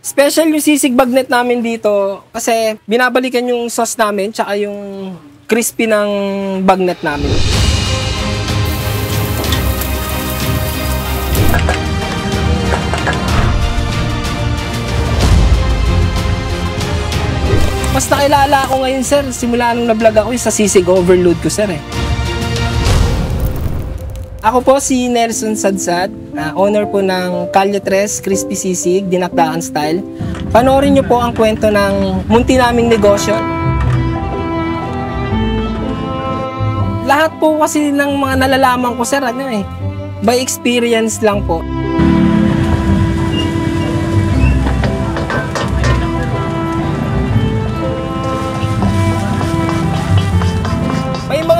Special yung sisig bagnet namin dito kasi binabalikan yung sauce namin tsaka yung crispy ng bagnet namin. Mas nakilala ako ngayon, sir, simula nung na-vlog ako sa sisig overload ko, sir. Ako po si Nelson Sadsad, owner po ng Calle 3 Crispy Sisig, Dinakdakan Style. Panoorin niyo po ang kwento ng munti naming negosyo. Lahat po kasi ng mga nalalaman ko, sir, by experience lang po.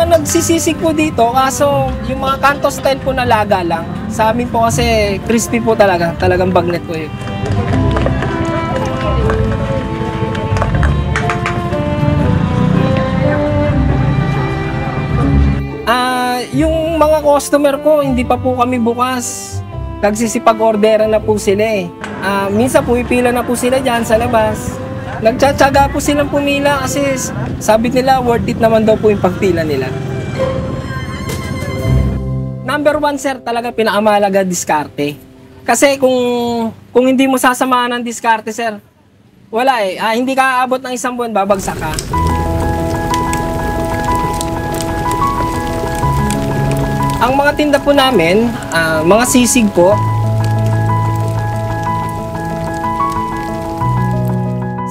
Nagsisisig po dito, kaso yung mga kanto style po na laga lang. Sa amin po kasi crispy po talaga, talagang bagnet po yun. Yung mga customer ko, hindi pa po kami bukas. Nagsisipag-orderan na po sila eh. Minsan pumipila na po sila dyan sa labas. Nagtsatsaga po silang pumila kasi sabi nila worth it naman daw po yung pagpila nila. Number 1, sir, talaga pinakamahalaga diskarte. Kasi kung hindi mo sasamahan ng diskarte, sir, wala eh. Hindi ka aabot ng isang buwan, babagsak ka. Ang mga tinda po namin, mga sisig po.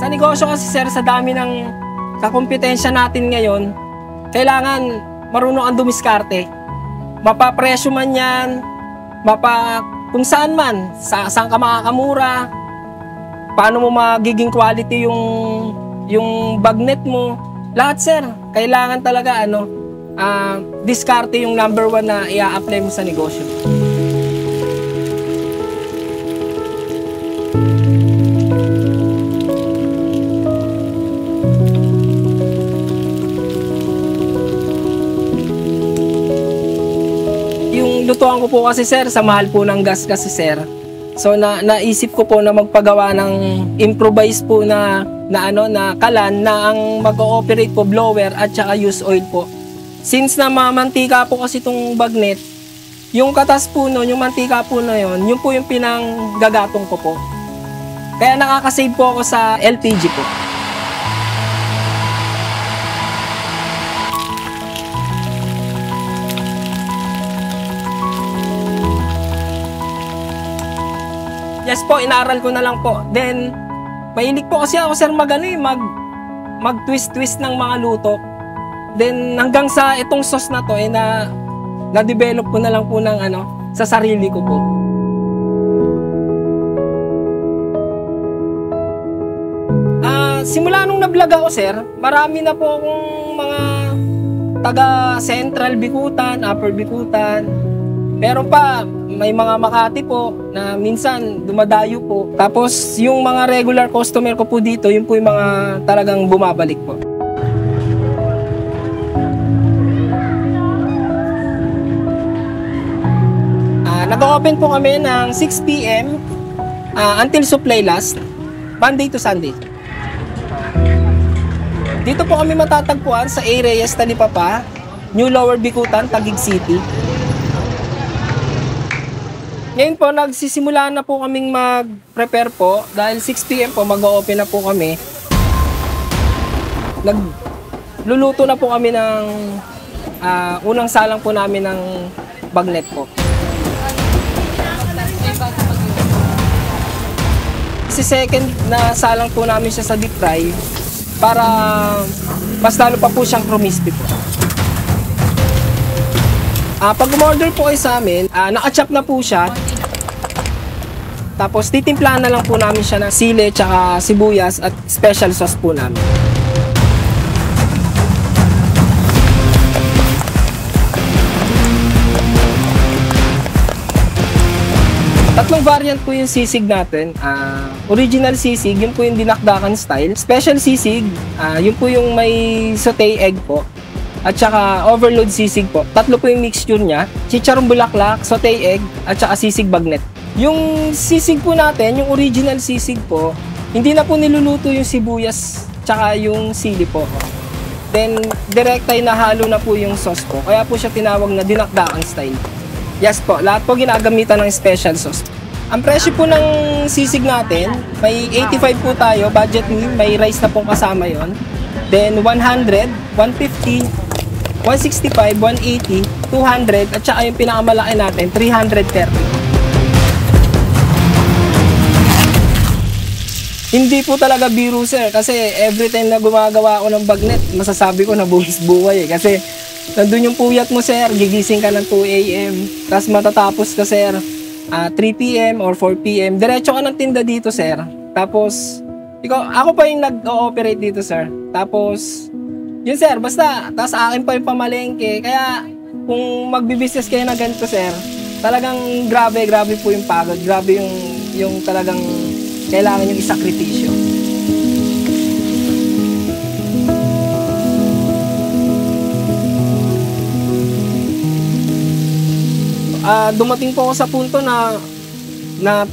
Sa negosyo kasi, sir, sa dami ng kakumpetensya natin ngayon, kailangan marunong ang dumiskarte. Mapapresyo man yan, kung saan man, saan ka makakamura, paano mo magiging quality yung bagnet mo. Lahat, sir, kailangan talaga diskarte yung number 1 na i-a-apply mo sa negosyo. Lutuan ko po kasi, sir, sa mahal po ng gas kasi, sir. So naisip ko po na magpagawa ng improvise po na kalan na ang mag-ooperate po blower at saka use oil po. Since na mamantika po kasi itong bagnet, yung katas po nun, yung mantika po na yun po yung pinanggagatong ko po. Kaya nakakasave po ako sa LPG po. Yes po, inaaral ko na lang po. Then, mahilig po kasi ako, sir, mag-twist-twist ng mga luto. Then, hanggang sa itong sauce na to, na-develop ko na lang po ng sa sarili ko po. Simula nung na-vlog ako, sir, marami na po akong mga taga-Central Bikutan, Upper Bikutan. Pero pa, may mga Makati po na minsan dumadayo po. Tapos yung mga regular customer ko po dito, yun po yung mga talagang bumabalik po. Nag-open po kami ng 6 PM until supply last, Monday to Sunday. Dito po kami matatagpuan sa A. Reyes, Talipapa, New Lower Bikutan, Taguig City. Ngayon po, nagsisimula na po kaming mag-prepare po dahil 6 PM po mag-o-open na po kami. Nagluluto na po kami ng unang salang po namin ng bagnet po. Kasi second na salang po namin siya sa deep fry para mas lalo pa po siyang crispy po. Pag umorder po kayo sa amin, naka-chop na po siya. Tapos titimplahan na lang po namin siya ng sili, tsaka sibuyas at special sauce po namin. Tatlong variant po yung sisig natin. Original sisig, yun po yung dinakdakan style. Special sisig, yun po yung may sauté egg po. At saka overload sisig po. Tatlo po yung mixture niya. Chicharon bulaklak, sauté egg, at saka sisig bagnet. Yung sisig po natin, yung original sisig po, hindi na po niluluto yung sibuyas tsaka yung sili po. Then, direkta ay nahalo na po yung sauce po. Kaya po siya tinawag na dinakdakan style. Yes po, lahat po ginagamitan ng special sauce. Ang presyo po ng sisig natin, may 85 po tayo, budget meal, may rice na pong kasama yon. Then, 100, 150, 165, 180, 200, at saka yung pinakamalaki natin, 330. Hindi po talaga biro, sir, kasi every time na gumagawa ako ng bagnet, masasabi ko na buwis buhay eh. Kasi nandun yung puyat mo, sir, gigising ka ng 2 a.m. Tapos matatapos ka, sir, 3 p.m. or 4 p.m. Diretso ka ng tinda dito, sir. Tapos, ako pa yung nag-ooperate dito, sir. Tapos, yun, sir, basta, tapos akin pa yung pamalengke. Kaya, kung magbibusiness kayo na ganito, sir, talagang grabe po yung pagod. Grabe yung talagang kailangan yung isakripisyo. Dumating po ako sa punto na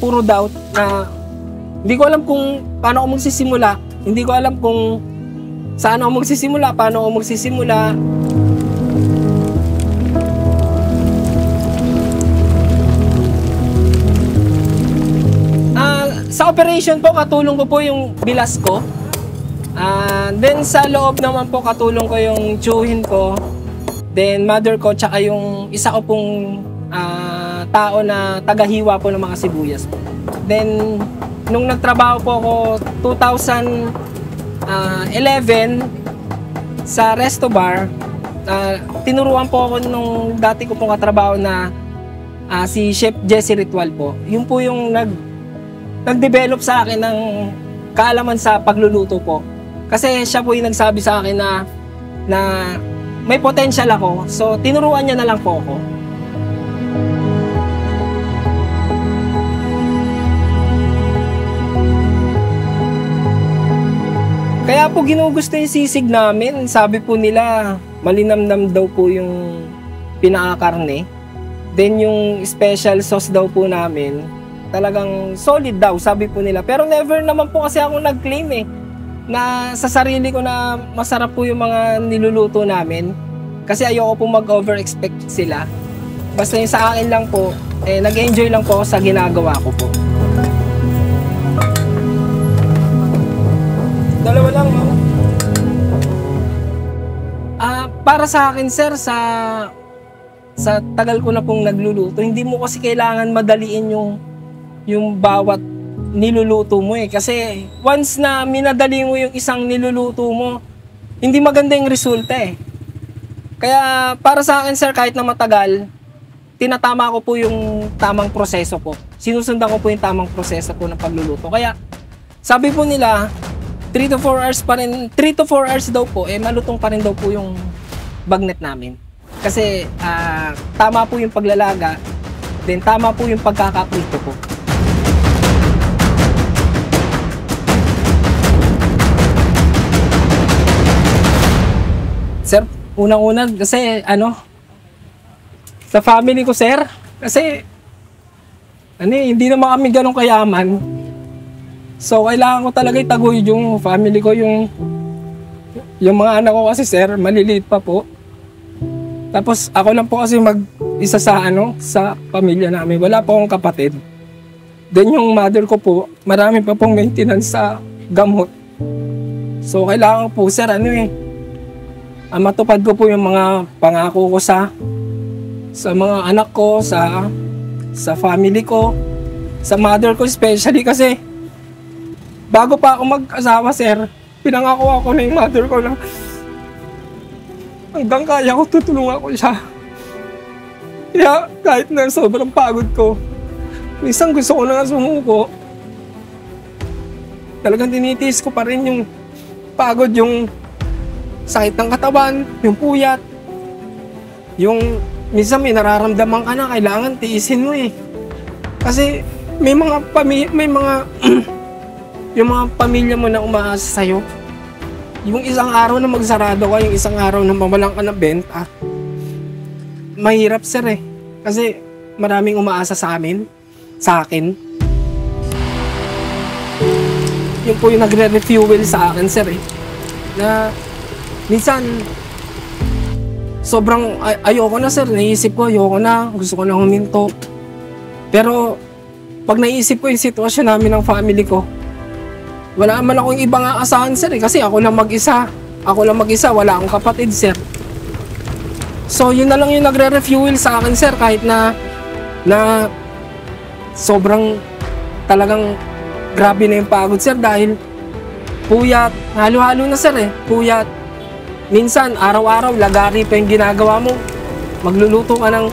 puro doubt, na hindi ko alam kung paano ako magsisimula. Hindi ko alam kung saan ako magsisimula, paano ako magsisimula. Sa operation po, katulong ko po yung bilas ko. Then sa loob naman po, katulong ko yung tiyuhin ko. Then mother ko, tsaka yung isa ko pong tao na tagahiwa po ng mga sibuyas po. Then nung nagtrabaho po ako 2011 sa resto bar, tinuruan po ako nung dati ko pong katrabaho na si Chef Jesse Ritual po. Yun po yung nag-develop sa akin ng kaalaman sa pagluluto po. Kasi siya po yung nagsabi sa akin na may potential ako. So, tinuruan niya na lang po ako. Kaya po ginugusto yung sisig namin. Sabi po nila, malinamnam daw po yung pinakakarne. Then yung special sauce daw po namin, talagang solid daw, sabi po nila. Pero never naman po kasi ako nag-claim na sa sarili ko na masarap po yung mga niluluto namin. Kasi ayoko po mag-over-expect sila. Basta yung sa akin lang po, nag-enjoy lang po ako sa ginagawa ko po. Dalawa lang, no? Para sa akin, sir, sa tagal ko na pong nagluluto, hindi mo kasi kailangan madaliin yung bawat niluluto mo eh. Kasi once na minadali mo yung isang niluluto mo, hindi maganda yung resulta eh. Kaya para sa akin, sir, kahit na matagal, tinatama ko po yung tamang proseso po. Sinusundan ko po yung tamang proseso po ng pagluluto. Kaya sabi po nila, 3 to 4 hours pa rin, 3 to 4 hours daw po, malutong pa rin daw po yung bagnet namin. Kasi tama po yung paglalaga, then tama po yung pagkakaprito po. Sir, unang-una kasi sa family ko, sir, kasi hindi naman kami ganun kayaman. So kailangan ko talaga itaguyod yung family ko, yung mga anak ko kasi, sir, maliliit pa po. Tapos ako lang po kasi mag-isa sa pamilya namin. Wala po akong kapatid. Then yung mother ko po, marami pa pong maintenance sa gamot. So kailangan po, sir, matupad ko po yung mga pangako ko sa mga anak ko, sa family ko, sa mother ko especially, kasi bago pa ako mag-asawa, sir, pinangako ako na yung mother ko na hanggang kaya ko, tutulungan ko siya. Kaya kahit na sobrang pagod ko, minsan gusto ko na nga sumuko. Talagang tinitiis ko pa rin yung pagod, yung sakit ng katawan, yung puyat. Yung minsan may nararamdaman ka na, kailangan tiisin mo eh. Kasi may mga yung mga pamilya mo na umaasa sa'yo. Yung isang araw na magsarado ka, yung isang araw na mawalan ka ng benta, mahirap, sir eh. Kasi maraming umaasa sa amin. sa akin. Yun po yung nagre-refuel sa akin, sir, eh. Na minsan sobrang ayoko na, sir. Naisip ko, ayoko na. Gusto ko na huminto. Pero pag naisip ko yung sitwasyon namin ng family ko, wala man akong ibang aasahan, sir, eh. Kasi ako lang mag-isa. Wala akong kapatid, sir. So, yun na lang yung nagre-refuel sa akin, sir. Kahit na sobrang talagang grabe na yung pagod, sir. Dahil puyat, halo-halo na, sir, eh. Puyat. Minsan, araw-araw, lagari pa yung ginagawa mo. Magluluto ka ng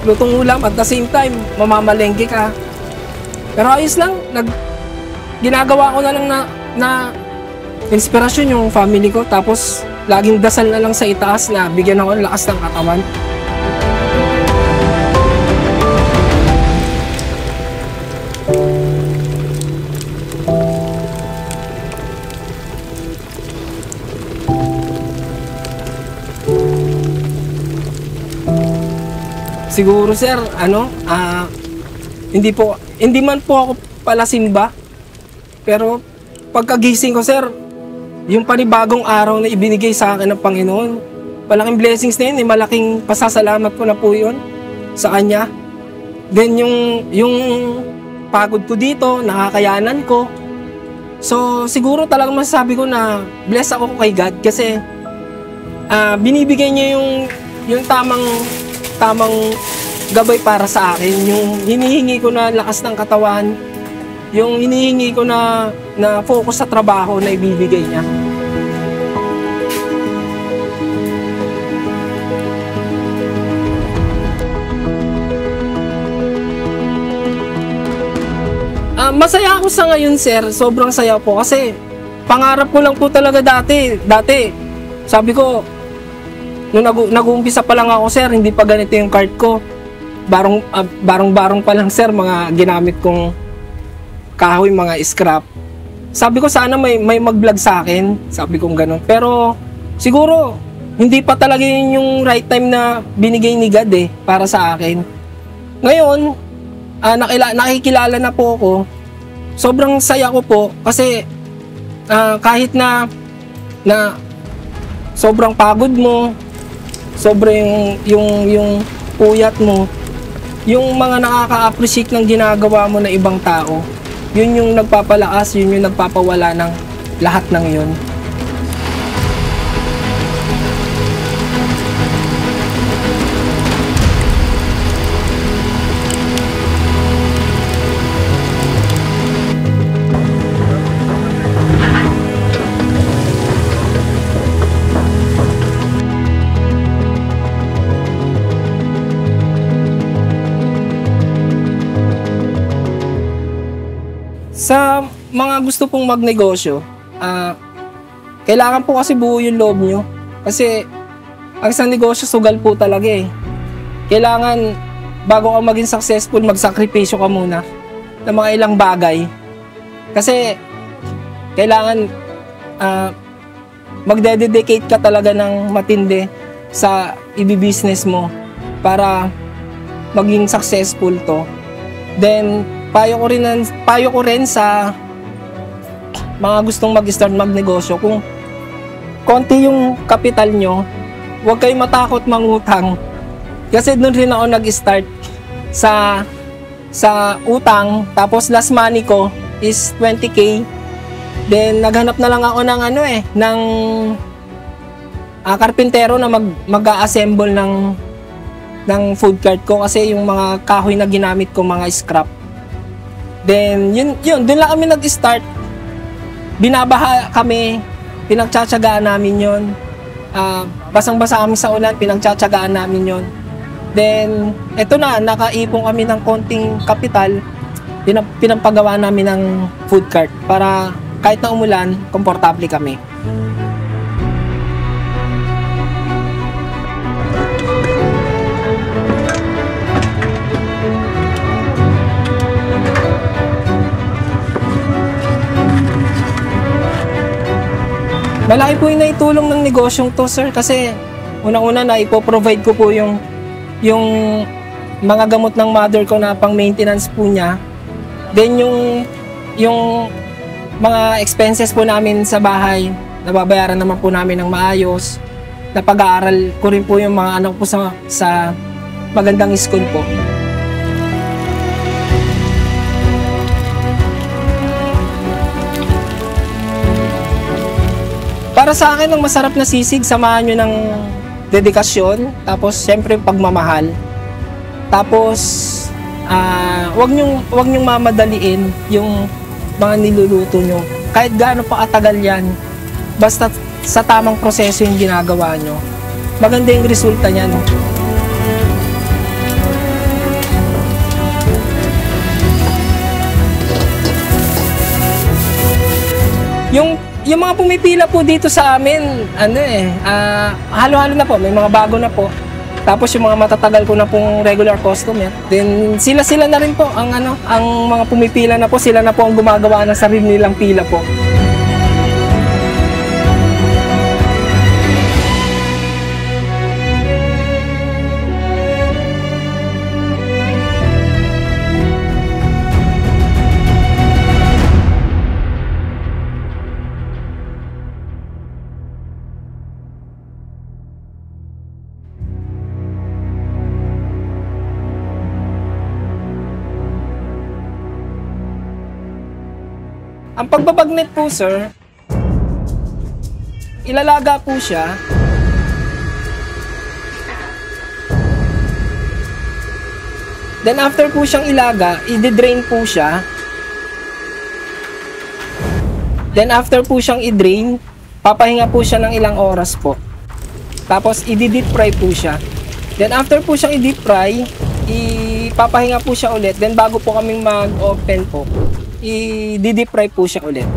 lutong ulam at the same time, mamamalengke ka. Pero ayos lang. Ginagawa ko na lang na inspirasyon yung family ko. Tapos, laging dasal na lang sa itaas na bigyan ako ng lakas ng katawan. Siguro, sir, hindi man po ako pala simba, pero pagkagising ko, sir, yung panibagong araw na ibinigay sa akin ng Panginoon, malaking blessings na yun, malaking pasasalamat ko na po yun sa Kanya. Then yung pagod ko dito, nakakayanan ko. So siguro talagang masasabi ko na bless ako kay God kasi binibigay niya yung tamang gabay para sa akin. Yung hinihingi ko na lakas ng katawan, yung hinihingi ko na focus sa trabaho na ibibigay niya. Masaya ako sa ngayon, sir. Sobrang saya po kasi pangarap ko lang po talaga dati. Sabi ko, nung nag-uumpisa pa lang ako, sir, hindi pa ganito yung cart ko. Barong pa lang, sir, mga ginamit kong kahoy, mga scrap. Sabi ko sana may mag-vlog sa akin. Sabi kong ganun. Pero siguro hindi pa talaga yun yung right time na binigay ni God para sa akin. Ngayon, nakikilala na po ako. Sobrang saya ko po kasi kahit na sobrang pagod mo, sobrang yung puyat mo, yung mga nakaka-appreciate ng ginagawa mo na ibang tao, yun yung nagpapalakas, yun yung nagpapawala ng lahat ng yun. Sa mga gusto pong magnegosyo, kailangan po kasi buo yung loob nyo. Kasi ang isang negosyo, sugal po talaga eh. Kailangan, bago ka maging successful, magsakripisyo ka muna ng mga ilang bagay. Kasi kailangan magdededicate ka talaga ng matindi sa i-business mo para maging successful to. Then, payo ko rin sa mga gustong mag-start magnegosyo, kung konti yung kapital nyo, huwag kayong matakot mangutang. Kasi doon rin ako nag-start sa utang, tapos last money ko is 20K. Then naghanap na lang ako ng karpintero na mag-a-assemble ng food cart ko kasi yung mga kahoy na ginamit ko, mga scrap. Then, doon lang kami nag-start. Binabaha kami, pinagtsatsagaan namin yun. Basang-basa kami sa ulan, pinagtsatsagaan namin yun. Then, eto na, nakaipon kami ng konting kapital, pinampagawa namin ng food cart para kahit na umulan, komportable kami. Malaki po yung naitulong ng negosyong to, sir, kasi unang-una na ipoprovide ko po yung mga gamot ng mother ko na pang maintenance po niya. Then yung mga expenses po namin sa bahay, nababayaran naman po namin ng maayos. Napag-aaral ko rin po yung mga anak po sa magandang school po. Para sa akin, ang masarap na sisig, samahan nyo ng dedikasyon, tapos syempre pagmamahal. Tapos, wag nyong mamadaliin yung mga niluluto nyo. Kahit gaano pa katagal yan, basta sa tamang proseso yung ginagawa nyo, maganda yung resulta niyan. Yung mga pumipila po dito sa amin, halo-halo na po, may mga bago na po. Tapos yung mga matatagal ko na pong regular customer, then sila na rin po ang mga pumipila na po, sila na po ang gumagawa ng sarili nilang pila po. Ang pagbabagnet po, sir, ilalaga po siya. Then after po siyang ilaga, i-drain po siya. Then after po siyang i-drain, papahinga po siya ng ilang oras po. Tapos i-deep fry po siya. Then after po siyang i-deep fry, ipapahinga po siya ulit. Then bago po kaming mag-open po, i-deep fry po siya ulit.